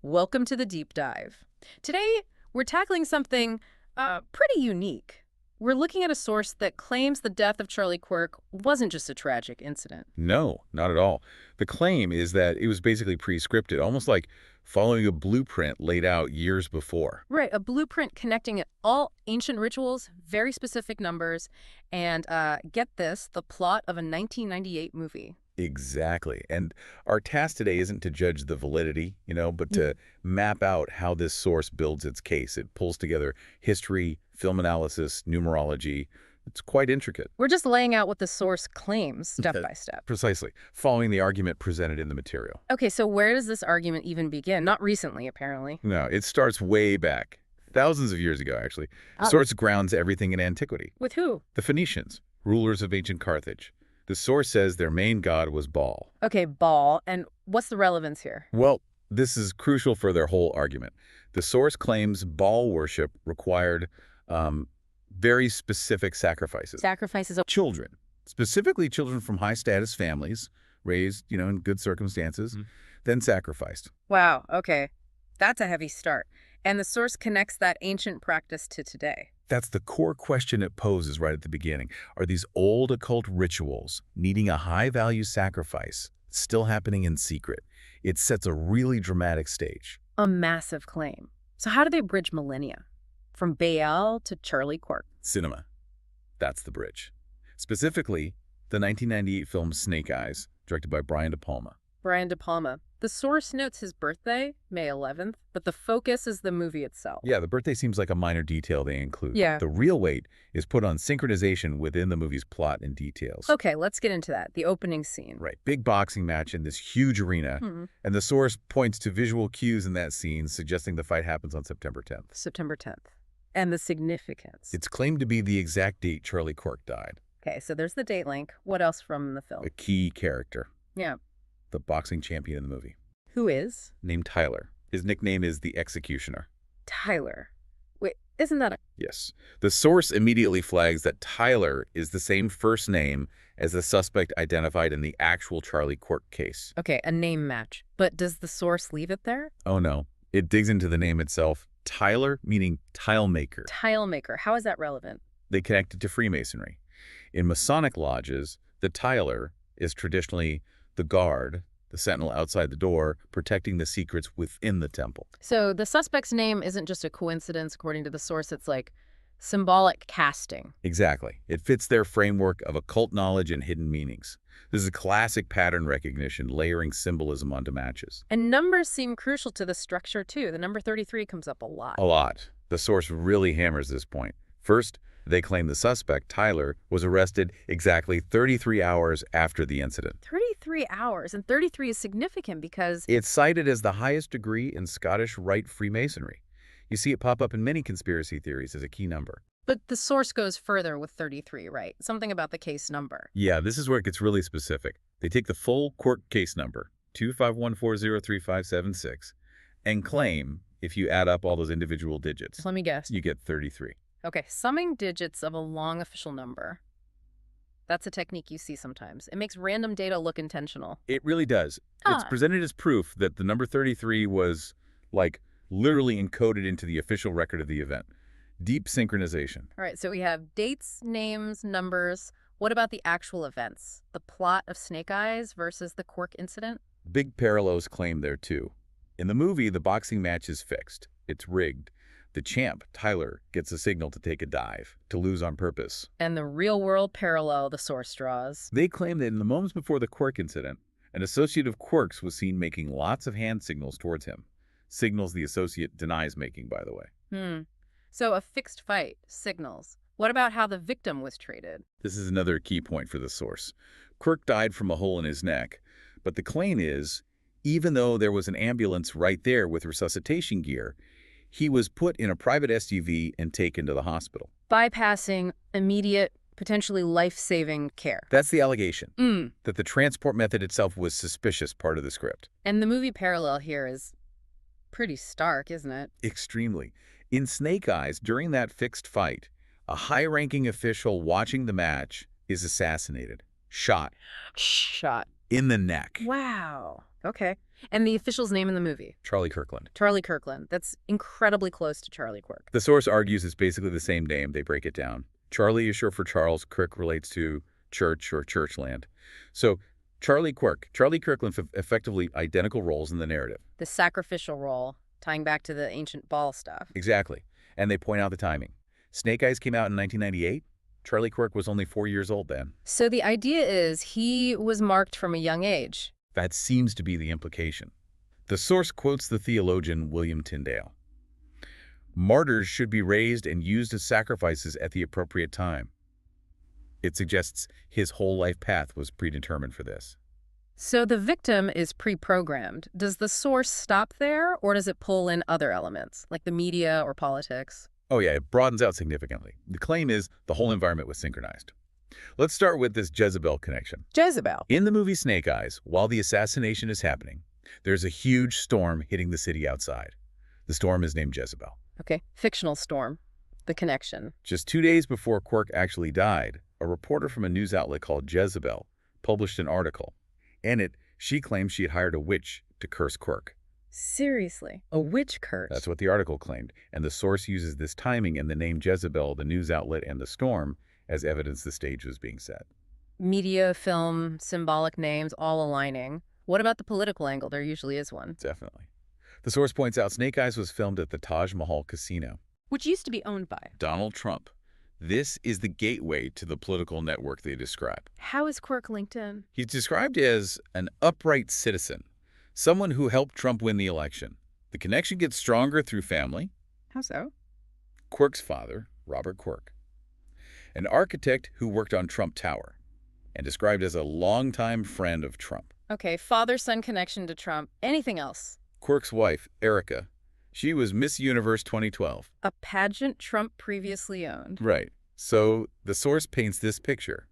Welcome to the deep dive. Today, we're tackling something pretty unique. We're looking at a source that claims the death of Charlie Kirk wasn't just a tragic incident. No, not at all. The claim is that it was basically pre-scripted, almost like following a blueprint laid out years before. Right, a blueprint connecting all ancient rituals, very specific numbers, and get this, the plot of a 1998 movie. Exactly. And our task today isn't to judge the validity, but to map out how this source builds its case. It pulls together history, film analysis, numerology. It's quite intricate. We're just laying out what the source claims step by step. Precisely, following the argument presented in the material. Okay, so where does this argument even begin? Not recently, apparently. No, it starts way back, thousands of years ago, actually. The source grounds everything in antiquity. With who? The Phoenicians, rulers of ancient Carthage. The source says their main god was Baal. Okay, Baal. And what's the relevance here? Well, this is crucial for their whole argument. The source claims Baal worship required very specific sacrifices. Sacrifices of Children, specifically children from high-status families, raised, in good circumstances, then sacrificed. Wow, okay. That's a heavy start. And the source connects that ancient practice to today. That's the core question it poses right at the beginning. Are these old occult rituals needing a high-value sacrifice still happening in secret? It sets a really dramatic stage. A massive claim. So how do they bridge millennia? From Baal to Charlie Kirk. Cinema. That's the bridge. Specifically, the 1998 film Snake Eyes, directed by Brian De Palma. Brian De Palma. The source notes his birthday, May 11th, but the focus is the movie itself. Yeah, the birthday seems like a minor detail they include. Yeah. The real weight is put on synchronization within the movie's plot and details. Okay, let's get into that. The opening scene. Right. Big boxing match in this huge arena, and the source points to visual cues in that scene suggesting the fight happens on September 10th. September 10th. And the significance. It's claimed to be the exact date Charlie Kirk died. Okay, so there's the date link. What else from the film? A key character. Yeah. The boxing champion in the movie. Who is? Named Tyler. His nickname is the Executioner. Tyler. Wait, isn't that a... Yes. The source immediately flags that Tyler is the same first name as the suspect identified in the actual Charlie Kirk case. Okay, a name match. But does the source leave it there? Oh no. It digs into the name itself. Tyler, meaning tile maker. Tile maker. How is that relevant? They connect it to Freemasonry. In Masonic lodges, the tiler is traditionally the guard, the sentinel outside the door, protecting the secrets within the temple. So the suspect's name isn't just a coincidence, according to the source. It's like symbolic casting. Exactly. It fits their framework of occult knowledge and hidden meanings. This is a classic pattern recognition, layering symbolism onto matches. And numbers seem crucial to the structure, too. The number 33 comes up a lot. A lot. The source really hammers this point. First, they claim the suspect, Tyler, was arrested exactly 33 hours after the incident. 33 hours. And 33 is significant because... It's cited as the highest degree in Scottish Rite Freemasonry. You see it pop up in many conspiracy theories as a key number. But the source goes further with 33, right? Something about the case number. Yeah, this is where it gets really specific. They take the full Kirk case number, 251403576, and claim if you add up all those individual digits, Let me guess. you get 33. Okay, summing digits of a long official number. That's a technique you see sometimes. It makes random data look intentional. It really does. It's presented as proof that the number 33 was, literally encoded into the official record of the event. Deep synchronization. All right, so we have dates, names, numbers. What about the actual events? The plot of Snake Eyes versus the Kirk incident? Big parallels claimed there, too. In the movie, the boxing match is fixed. It's rigged. The champ, Tyler, gets a signal to take a dive, to lose on purpose. And the real-world parallel the source draws. They claim that in the moments before the Kirk incident, an associate of Kirk's was seen making lots of hand signals towards him. Signals the associate denies making, by the way. So a fixed fight, signals. What about how the victim was treated? This is another key point for the source. Kirk died from a hole in his neck, but the claim is, even though there was an ambulance right there with resuscitation gear, he was put in a private SUV and taken to the hospital. Bypassing immediate, potentially life-saving care. That's the allegation, that the transport method itself was suspicious part of the script. And the movie parallel here is pretty stark, isn't it? Extremely. In Snake Eyes, during that fixed fight, a high-ranking official watching the match is assassinated, shot Shot. in the neck. Wow. Okay. And the official's name in the movie? Charlie Kirkland. Charlie Kirkland. That's incredibly close to Charlie Quirk. The source argues it's basically the same name. They break it down. Charlie is short for Charles. Kirk relates to church or churchland. So Charlie Kirkland effectively identical roles in the narrative. The sacrificial role, tying back to the ancient ball stuff. Exactly. And they point out the timing. Snake Eyes came out in 1998. Charlie Quirk was only 4 years old then. So the idea is he was marked from a young age. That seems to be the implication. The source quotes the theologian William Tyndale. Martyrs should be raised and used as sacrifices at the appropriate time. It suggests his whole life path was predetermined for this. So the victim is pre-programmed. Does the source stop there, or does it pull in other elements, like the media or politics? Oh yeah, it broadens out significantly. The claim is the whole environment was synchronized. Let's start with this Jezebel connection. Jezebel. In the movie Snake Eyes, while the assassination is happening, there's a huge storm hitting the city outside. The storm is named Jezebel. Okay, fictional storm. The connection. Just 2 days before Quirk actually died, a reporter from a news outlet called Jezebel published an article. In it, she claimed she had hired a witch to curse Quirk. Seriously? A witch curse? That's what the article claimed, and the source uses this timing and the name Jezebel, the news outlet, and the storm as evidence the stage was being set. Media, film, symbolic names, all aligning. What about the political angle? There usually is one. Definitely. The source points out Snake Eyes was filmed at the Taj Mahal Casino. Which used to be owned by Donald Trump. This is the gateway to the political network they describe. How is Quirk linked in? He's described as an upright citizen, someone who helped Trump win the election. The connection gets stronger through family. How so? Quirk's father, Robert Quirk, an architect who worked on Trump Tower and described as a longtime friend of Trump. Okay, father-son connection to Trump. Anything else? Quirk's wife, Erica, she was Miss Universe 2012. A pageant Trump previously owned. Right. So the source paints this picture.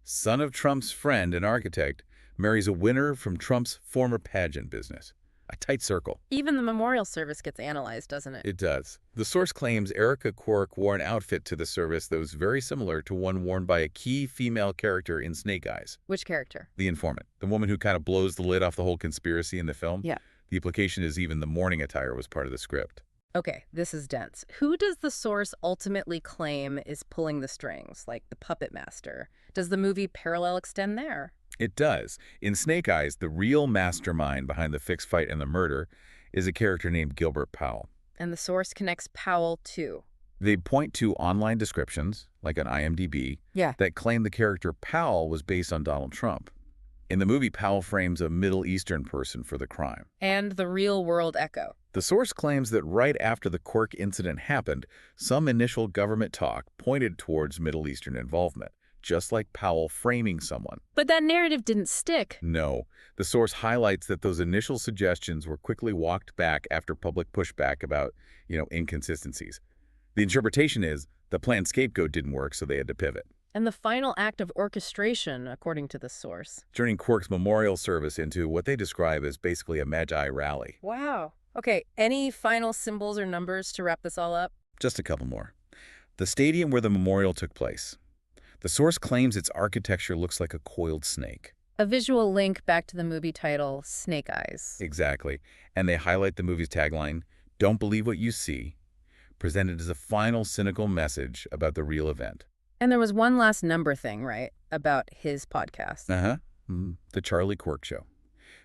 Son of Trump's friend and architect marries a winner from Trump's former pageant business. A tight circle. Even the memorial service gets analyzed, doesn't it? It does. The source claims Erica Quirk wore an outfit to the service that was very similar to one worn by a key female character in Snake Eyes. Which character? The informant. The woman who kind of blows the lid off the whole conspiracy in the film. Yeah. The implication is even the mourning attire was part of the script. Okay, this is dense. Who does the source ultimately claim is pulling the strings, like the puppet master? Does the movie parallel extend there? It does. In Snake Eyes, the real mastermind behind the fixed fight and the murder is a character named Gilbert Powell. And the source connects Powell too. They point to online descriptions, like on IMDb, that claim the character Powell was based on Donald Trump. In the movie, Powell frames a Middle Eastern person for the crime. And the real-world echo. The source claims that right after the Quirk incident happened, some initial government talk pointed towards Middle Eastern involvement, just like Powell framing someone. But that narrative didn't stick. No. The source highlights that those initial suggestions were quickly walked back after public pushback about, inconsistencies. The interpretation is the planned scapegoat didn't work, so they had to pivot. And the final act of orchestration, according to the source. Turning Quirk's memorial service into what they describe as basically a Magi rally. Wow. Okay, any final symbols or numbers to wrap this all up? Just a couple more. The stadium where the memorial took place. The source claims its architecture looks like a coiled snake. A visual link back to the movie title, Snake Eyes. Exactly. And they highlight the movie's tagline, "Don't believe what you see," presented as a final cynical message about the real event. And there was one last number thing, right? About his podcast. The Charlie Quirk Show.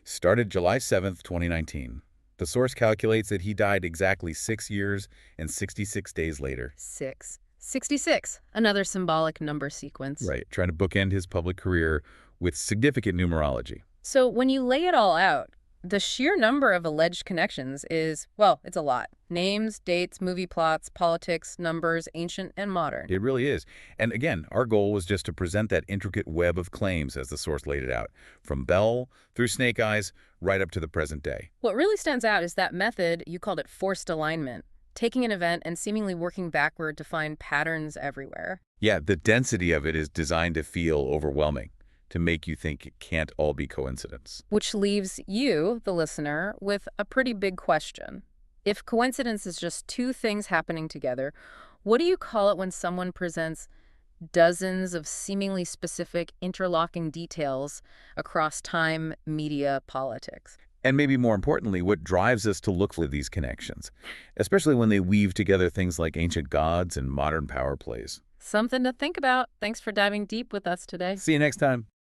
Started July 7th, 2019. The source calculates that he died exactly 6 years and 66 days later. 66. Another symbolic number sequence. Right, trying to bookend his public career with significant numerology. So when you lay it all out, the sheer number of alleged connections is, well, it's a lot. Names, dates, movie plots, politics, numbers, ancient and modern. It really is. And again, our goal was just to present that intricate web of claims as the source laid it out, from Bell through Snake Eyes right up to the present day. What really stands out is that method, you called it forced alignment, taking an event and seemingly working backward to find patterns everywhere. Yeah, the density of it is designed to feel overwhelming, to make you think it can't all be coincidence. Which leaves you, the listener, with a pretty big question. If coincidence is just two things happening together, what do you call it when someone presents dozens of seemingly specific interlocking details across time, media, politics? And maybe more importantly, what drives us to look for these connections, especially when they weave together things like ancient gods and modern power plays. Something to think about. Thanks for diving deep with us today. See you next time.